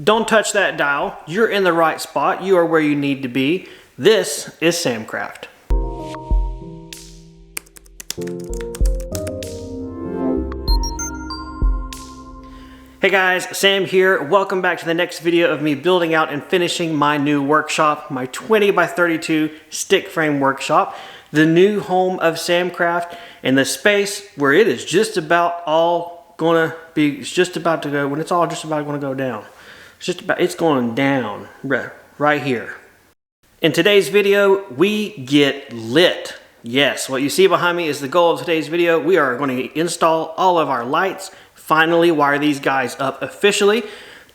Don't touch that dial. You're in the right spot. You are where you need to be. This is Samcraft. Hey guys, Sam here. Welcome back to the next video of me building out and finishing my new workshop, my 20 by 32 stick frame workshop, the new home of Samcraft, and the space where it is just about all gonna be, it's just about to go, when it's all just about gonna go down. It's going down right here. In today's video, we get lit. Yes, what you see behind me is the goal of today's video. We are going to install all of our lights, finally wire these guys up officially,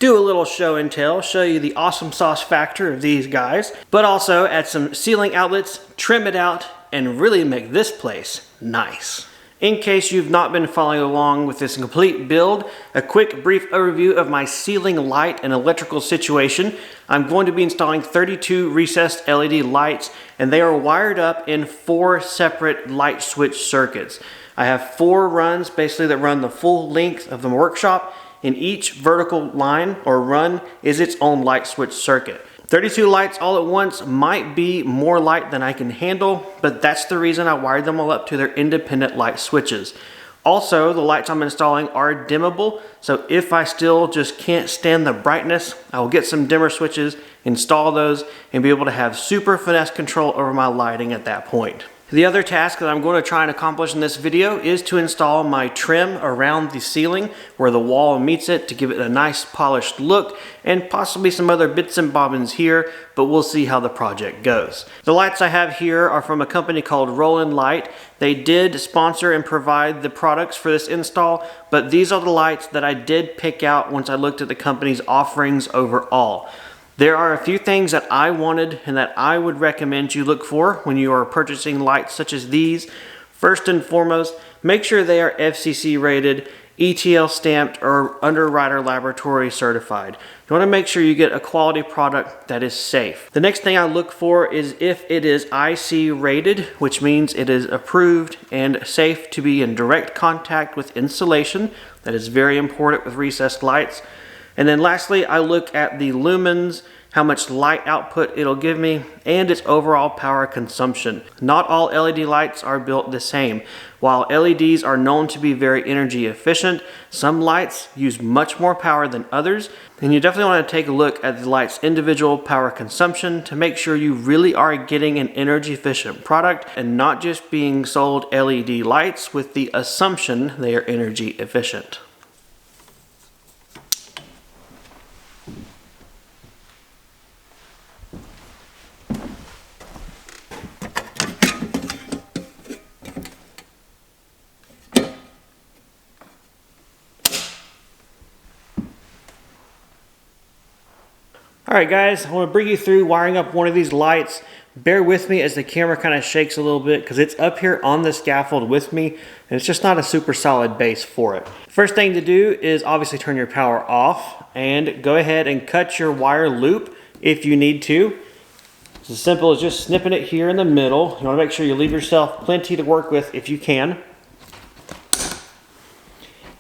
do a little show and tell, show you the awesome sauce factor of these guys, but also add some ceiling outlets, trim it out, and really make this place nice. In case you've not been following along with this complete build, a quick brief overview of my ceiling light and electrical situation. I'm going to be installing 32 recessed LED lights, and they are wired up in 4 separate light switch circuits. I have 4 runs basically that run the full length of the workshop, and each vertical line or run is its own light switch circuit. 32 lights all at once might be more light than I can handle, but that's the reason I wired them all up to their independent light switches. Also, the lights I'm installing are dimmable, so if I still just can't stand the brightness, I will get some dimmer switches, install those, and be able to have super finesse control over my lighting at that point. The other task that I'm going to try and accomplish in this video is to install my trim around the ceiling where the wall meets it to give it a nice polished look, and possibly some other bits and bobbins here, but we'll see how the project goes. The lights I have here are from a company called Nightlight. They did sponsor and provide the products for this install, but these are the lights that I did pick out once I looked at the company's offerings overall. There are a few things that I wanted and that I would recommend you look for when you are purchasing lights such as these. First and foremost, make sure they are FCC rated, ETL stamped, or Underwriter Laboratory certified. You want to make sure you get a quality product that is safe. The next thing I look for is if it is IC rated, which means it is approved and safe to be in direct contact with insulation. That is very important with recessed lights. And then lastly, I look at the lumens, how much light output it'll give me, and its overall power consumption. Not all LED lights are built the same. While LEDs are known to be very energy efficient, some lights use much more power than others, and you definitely want to take a look at the light's individual power consumption to make sure you really are getting an energy efficient product and not just being sold LED lights with the assumption they are energy efficient. Alright guys, I want to bring you through wiring up one of these lights. Bear with me as the camera kind of shakes a little bit because it's up here on the scaffold with me and it's just not a super solid base for it. First thing to do is obviously turn your power off and go ahead and cut your wire loop if you need to. It's as simple as just snipping it here in the middle. You want to make sure you leave yourself plenty to work with if you can.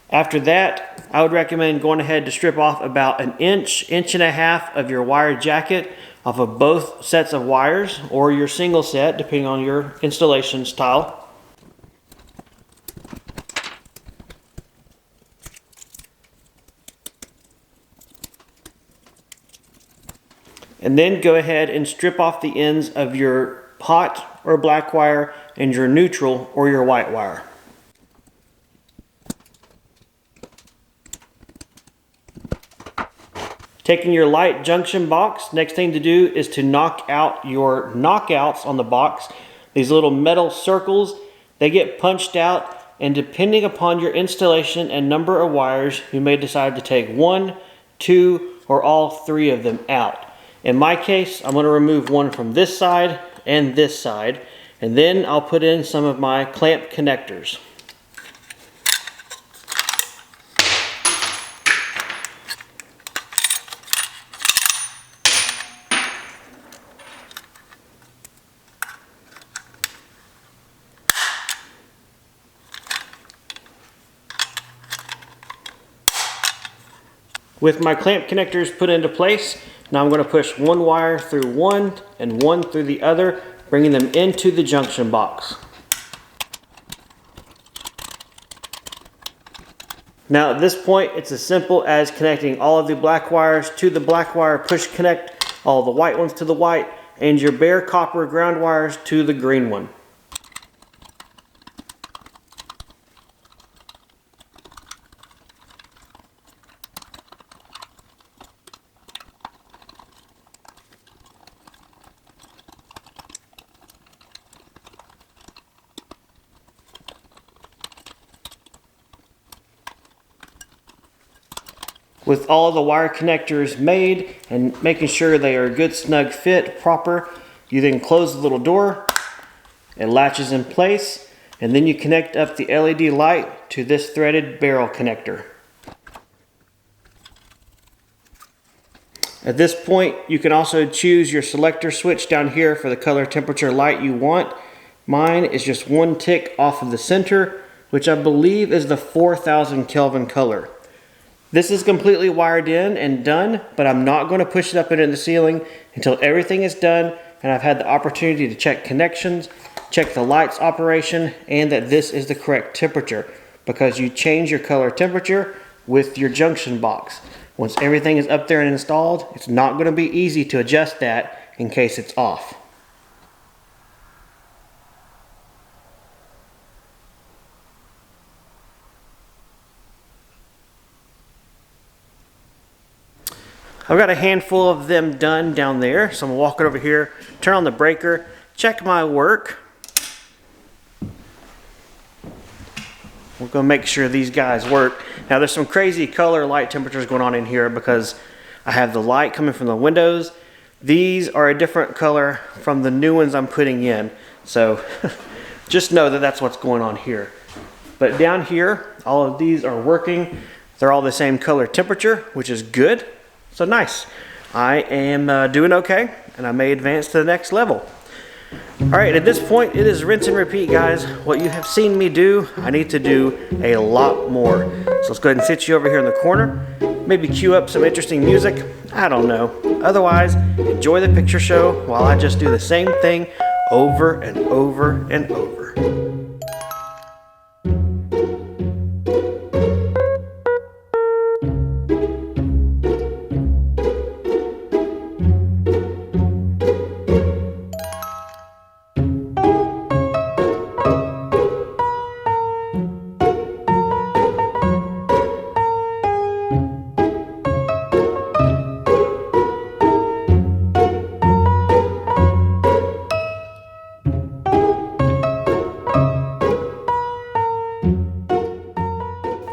After that, I would recommend going ahead to strip off about an inch and a half of your wire jacket off of both sets of wires or your single set, depending on your installation style. And then go ahead and strip off the ends of your hot or black wire and your neutral or your white wire. Taking your light junction box, next thing to do is to knock out your knockouts on the box. These little metal circles, they get punched out, and depending upon your installation and number of wires, you may decide to take 1, 2, or all 3 of them out. In my case, I'm going to remove one from this side and this side, and then I'll put in some of my clamp connectors. With my clamp connectors put into place, now I'm going to push one wire through one and one through the other, bringing them into the junction box. Now at this point, it's as simple as connecting all of the black wires to the black wire push connect, all the white ones to the white, and your bare copper ground wires to the green one. With all of the wire connectors made and making sure they are a good snug fit, proper, you then close the little door, it latches in place, and then you connect up the LED light to this threaded barrel connector. At this point, you can also choose your selector switch down here for the color temperature light you want. Mine is just one tick off of the center, which I believe is the 4000 Kelvin color. This is completely wired in and done, but I'm not going to push it up into the ceiling until everything is done and I've had the opportunity to check connections, check the lights operation, and that this is the correct temperature, because you change your color temperature with your junction box. Once everything is up there and installed, it's not going to be easy to adjust that in case it's off. I've got a handful of them done down there, so I'm going to walk it over here, turn on the breaker, check my work. We're going to make sure these guys work. Now there's some crazy color light temperatures going on in here because I have the light coming from the windows. These are a different color from the new ones I'm putting in. So just know that that's what's going on here. But down here, all of these are working. They're all the same color temperature, which is good. So nice. I am doing okay, and I may advance to the next level. All right, at this point, it is rinse and repeat, guys. What you have seen me do, I need to do a lot more. So let's go ahead and sit you over here in the corner. Maybe cue up some interesting music. I don't know. Otherwise, enjoy the picture show while I just do the same thing over and over and over.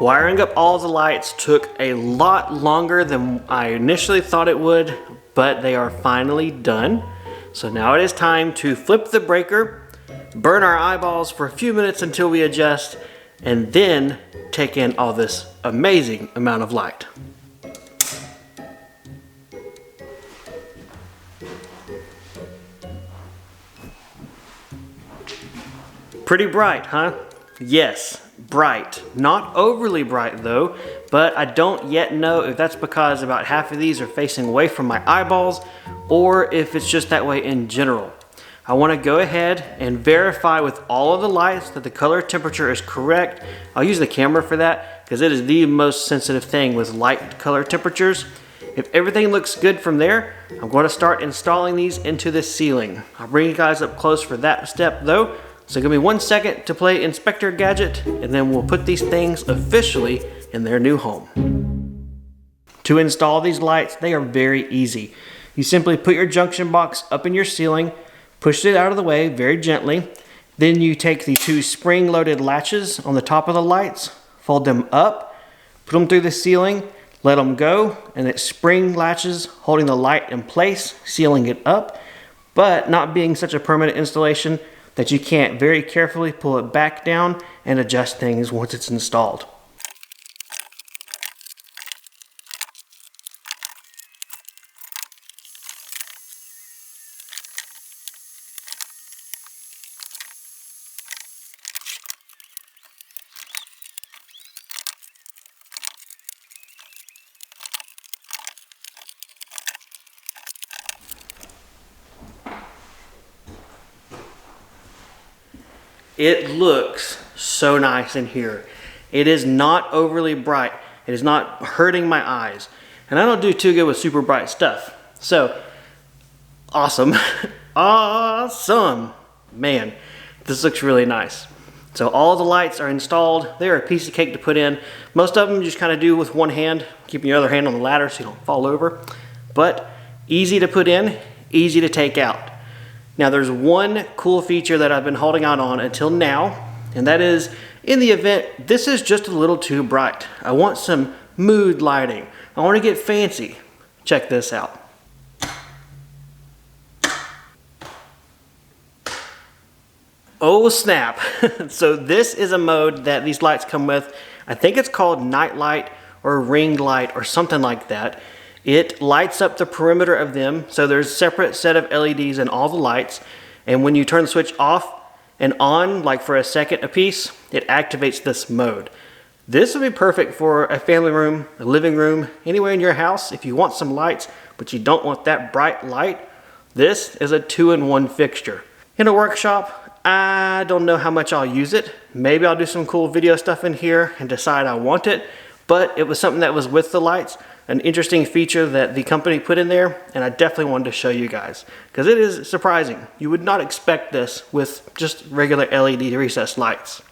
Wiring up all the lights took a lot longer than I initially thought it would, but they are finally done. So now it is time to flip the breaker, burn our eyeballs for a few minutes until we adjust, and then take in all this amazing amount of light. Pretty bright, huh? Yes, bright. Not overly bright though, but I don't yet know if that's because about half of these are facing away from my eyeballs or if it's just that way in general. I want to go ahead and verify with all of the lights that the color temperature is correct. I'll use the camera for that because it is the most sensitive thing with light color temperatures. If everything looks good from there, I'm going to start installing these into the ceiling. I'll bring you guys up close for that step though. So give me 1 second to play Inspector Gadget, and then we'll put these things officially in their new home. To install these lights, they are very easy. You simply put your junction box up in your ceiling, push it out of the way very gently. Then you take the two spring-loaded latches on the top of the lights, fold them up, put them through the ceiling, let them go, and it spring latches holding the light in place, sealing it up, but not being such a permanent installation that you can't very carefully pull it back down and adjust things once it's installed. it looks so nice in here. It is not overly bright. It is not hurting my eyes. And I don't do too good with super bright stuff. So, awesome. Awesome. Man, this looks really nice. So all the lights are installed. They're a piece of cake to put in. Most of them you just kind of do with one hand, keeping your other hand on the ladder so you don't fall over. But easy to put in, easy to take out. Now there's one cool feature that I've been holding out on until now, and that is in the event this is just a little too bright. I want some mood lighting. I want to get fancy. Check this out. Oh snap. So this is a mode that these lights come with. I think it's called Nightlight or Ring Light or something like that. It lights up the perimeter of them, so there's a separate set of LEDs in all the lights, and when you turn the switch off and on, like for a second apiece, it activates this mode. This would be perfect for a family room, a living room, anywhere in your house. If you want some lights, but you don't want that bright light, this is a 2-in-1 fixture. In a workshop, I don't know how much I'll use it. Maybe I'll do some cool video stuff in here and decide I want it, but it was something that was with the lights, an interesting feature that the company put in there, and I definitely wanted to show you guys because it is surprising. You would not expect this with just regular LED recessed lights.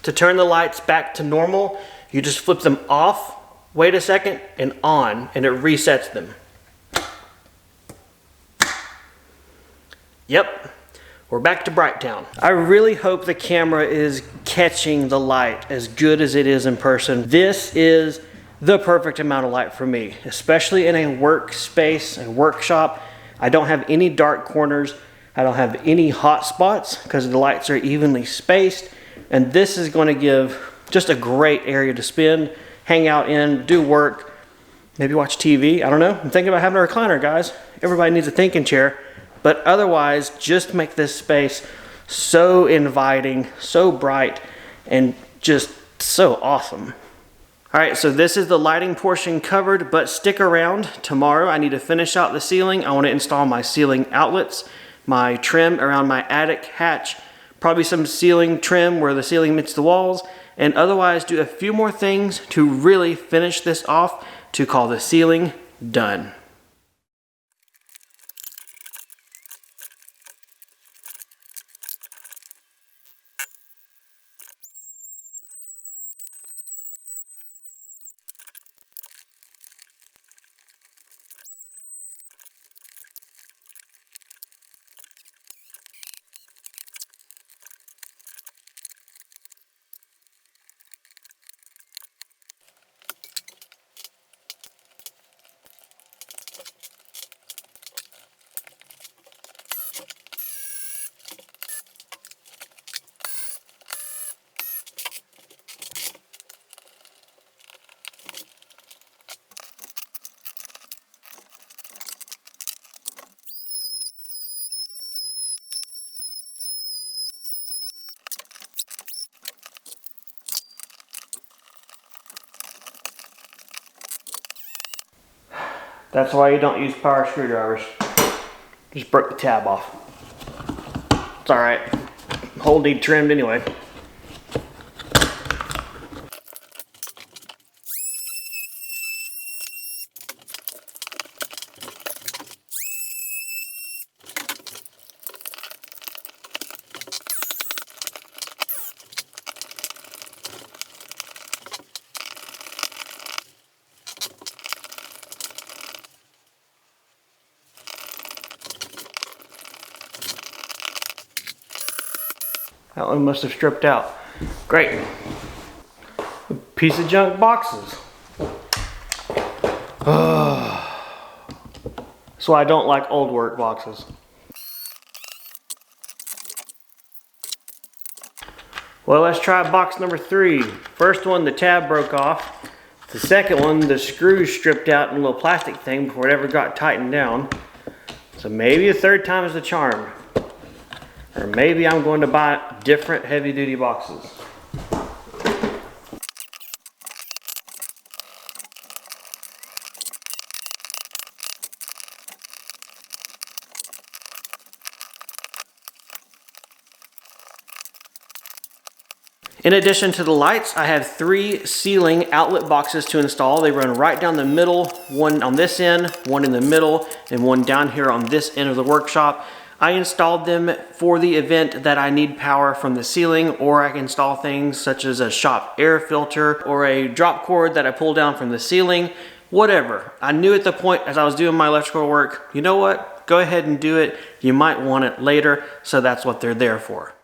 To turn the lights back to normal, you just flip them off, wait a second, and on, and it resets them. Yep, we're back to Brighttown. I really hope the camera is catching the light as good as it is in person. This is the perfect amount of light for me, especially in a workspace, a workshop. I don't have any dark corners. I don't have any hot spots because the lights are evenly spaced. And this is going to give just a great area to spend, hang out in, do work, maybe watch TV. I don't know. I'm thinking about having a recliner, guys. Everybody needs a thinking chair. But otherwise, just make this space so inviting, so bright, and just so awesome. All right, so this is the lighting portion covered, but stick around. Tomorrow I need to finish out the ceiling. I want to install my ceiling outlets, my trim around my attic hatch, probably some ceiling trim where the ceiling meets the walls, and otherwise do a few more things to really finish this off to call the ceiling done. That's why you don't use power screwdrivers. Just broke the tab off. It's all right. Hole need trimmed anyway. That one must have stripped out. Great. A piece of junk boxes. That's why I don't like old work boxes. Well, let's try box number 3. First one, the tab broke off. The second one, the screws stripped out in a little plastic thing before it ever got tightened down. So maybe a third time is the charm. Or maybe I'm going to buy different heavy-duty boxes. In addition to the lights, I have 3 ceiling outlet boxes to install. They run right down the middle, one on this end, one in the middle, and one down here on this end of the workshop. I installed them for the event that I need power from the ceiling, or I can install things such as a shop air filter or a drop cord that I pull down from the ceiling, whatever. I knew at the point as I was doing my electrical work, you know what, go ahead and do it. You might want it later, so that's what they're there for.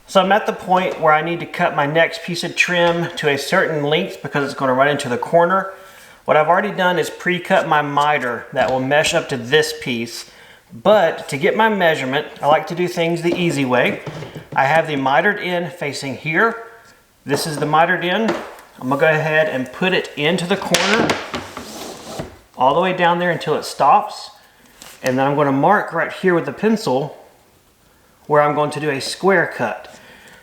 So I'm at the point where I need to cut my next piece of trim to a certain length because it's going to run into the corner. What I've already done is pre-cut my miter that will mesh up to this piece. But to get my measurement, I like to do things the easy way. I have the mitered end facing here. This is the mitered end. I'm gonna go ahead and put it into the corner all the way down there until it stops. And then I'm going to mark right here with the pencil where I'm going to do a square cut.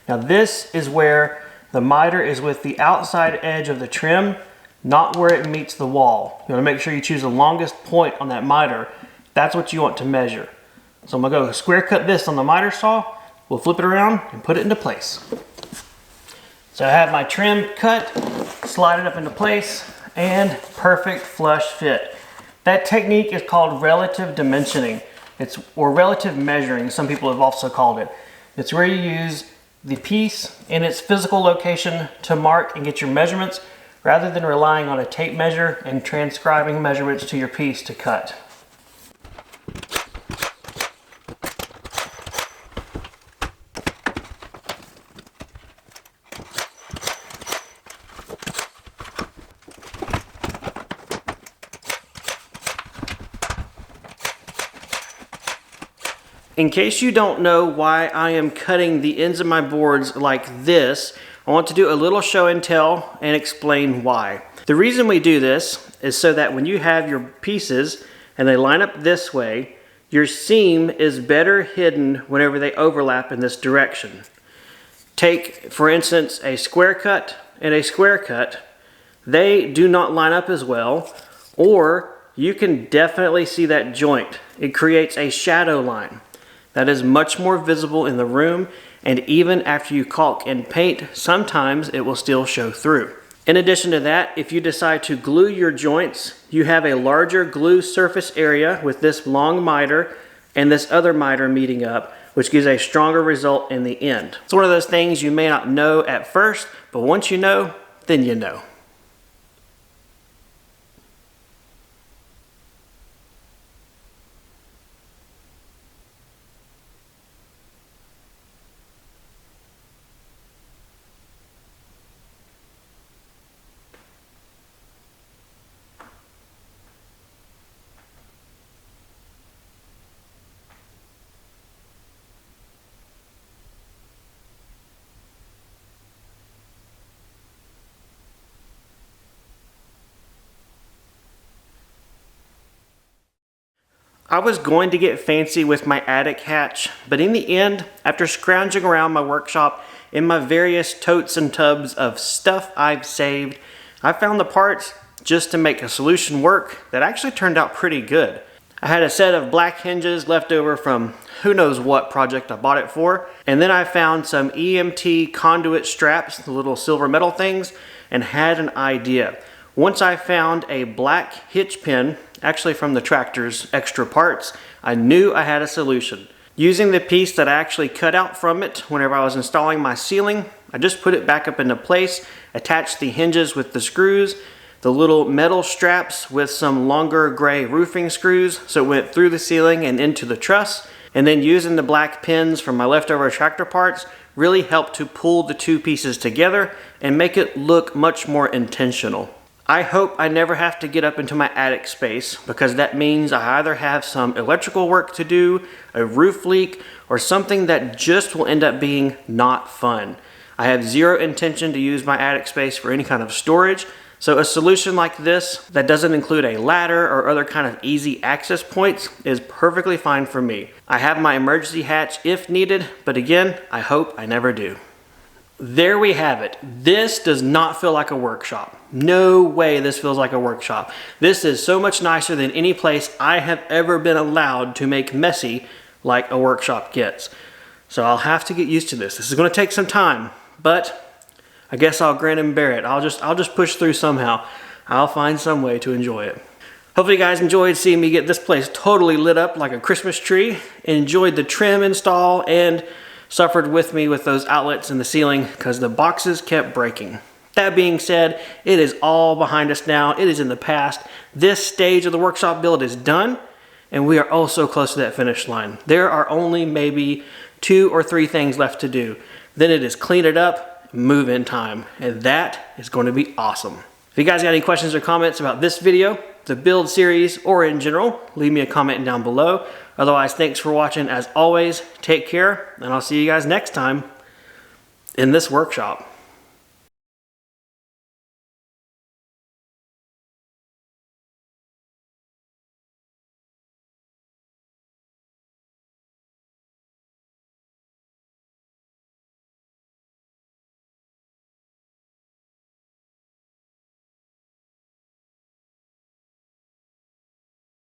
Now this is where the miter is with the outside edge of the trim, not where it meets the wall. You want to make sure you choose the longest point on that miter. That's what you want to measure. So I'm going to go square cut this on the miter saw. We'll flip it around and put it into place. So I have my trim cut, slide it up into place, and perfect flush fit. That technique is called relative dimensioning. Or relative measuring, some people have also called it. It's where you use the piece in its physical location to mark and get your measurements rather than relying on a tape measure and transcribing measurements to your piece to cut. In case you don't know why I am cutting the ends of my boards like this, I want to do a little show and tell and explain why. The reason we do this is so that when you have your pieces and they line up this way, your seam is better hidden whenever they overlap in this direction. Take, for instance, a square cut and a square cut. They do not line up as well, or you can definitely see that joint. It creates a shadow line that is much more visible in the room, and even after you caulk and paint, sometimes it will still show through. In addition to that, if you decide to glue your joints, you have a larger glue surface area with this long miter and this other miter meeting up, which gives a stronger result in the end. It's one of those things you may not know at first, but once you know, then you know. I was going to get fancy with my attic hatch, but in the end, after scrounging around my workshop in my various totes and tubs of stuff I've saved, I found the parts just to make a solution work that actually turned out pretty good. I had a set of black hinges left over from who knows what project I bought it for, and then I found some EMT conduit straps, the little silver metal things, and had an idea. Once I found a black hitch pin, actually from the tractor's extra parts, I knew I had a solution. Using the piece that I actually cut out from it whenever I was installing my ceiling, I just put it back up into place, attached the hinges with the screws, the little metal straps with some longer gray roofing screws so it went through the ceiling and into the truss, and then using the black pins from my leftover tractor parts really helped to pull the two pieces together and make it look much more intentional. I hope I never have to get up into my attic space, because that means I either have some electrical work to do, a roof leak, or something that just will end up being not fun. I have zero intention to use my attic space for any kind of storage, so a solution like this that doesn't include a ladder or other kind of easy access points is perfectly fine for me. I have my emergency hatch if needed, but again, I hope I never do. There we have it. This does not feel like a workshop. No way this feels like a workshop. This is so much nicer than any place I have ever been allowed to make messy like a workshop gets. So I'll have to get used to this. This is going to take some time, but I guess I'll grin and bear it. I'll just push through somehow. I'll find some way to enjoy it. Hopefully you guys enjoyed seeing me get this place totally lit up like a Christmas tree. Enjoyed the trim install and suffered with me with those outlets in the ceiling because the boxes kept breaking. That being said, it is all behind us now. It is in the past. This stage of the workshop build is done, and we are oh so close to that finish line. There are only maybe 2 or 3 things left to do. Then it is clean it up, move in time, and that is going to be awesome. If you guys got any questions or comments about this video, the build series, or in general, leave me a comment down below. Otherwise, thanks for watching as always. Take care, and I'll see you guys next time in this workshop.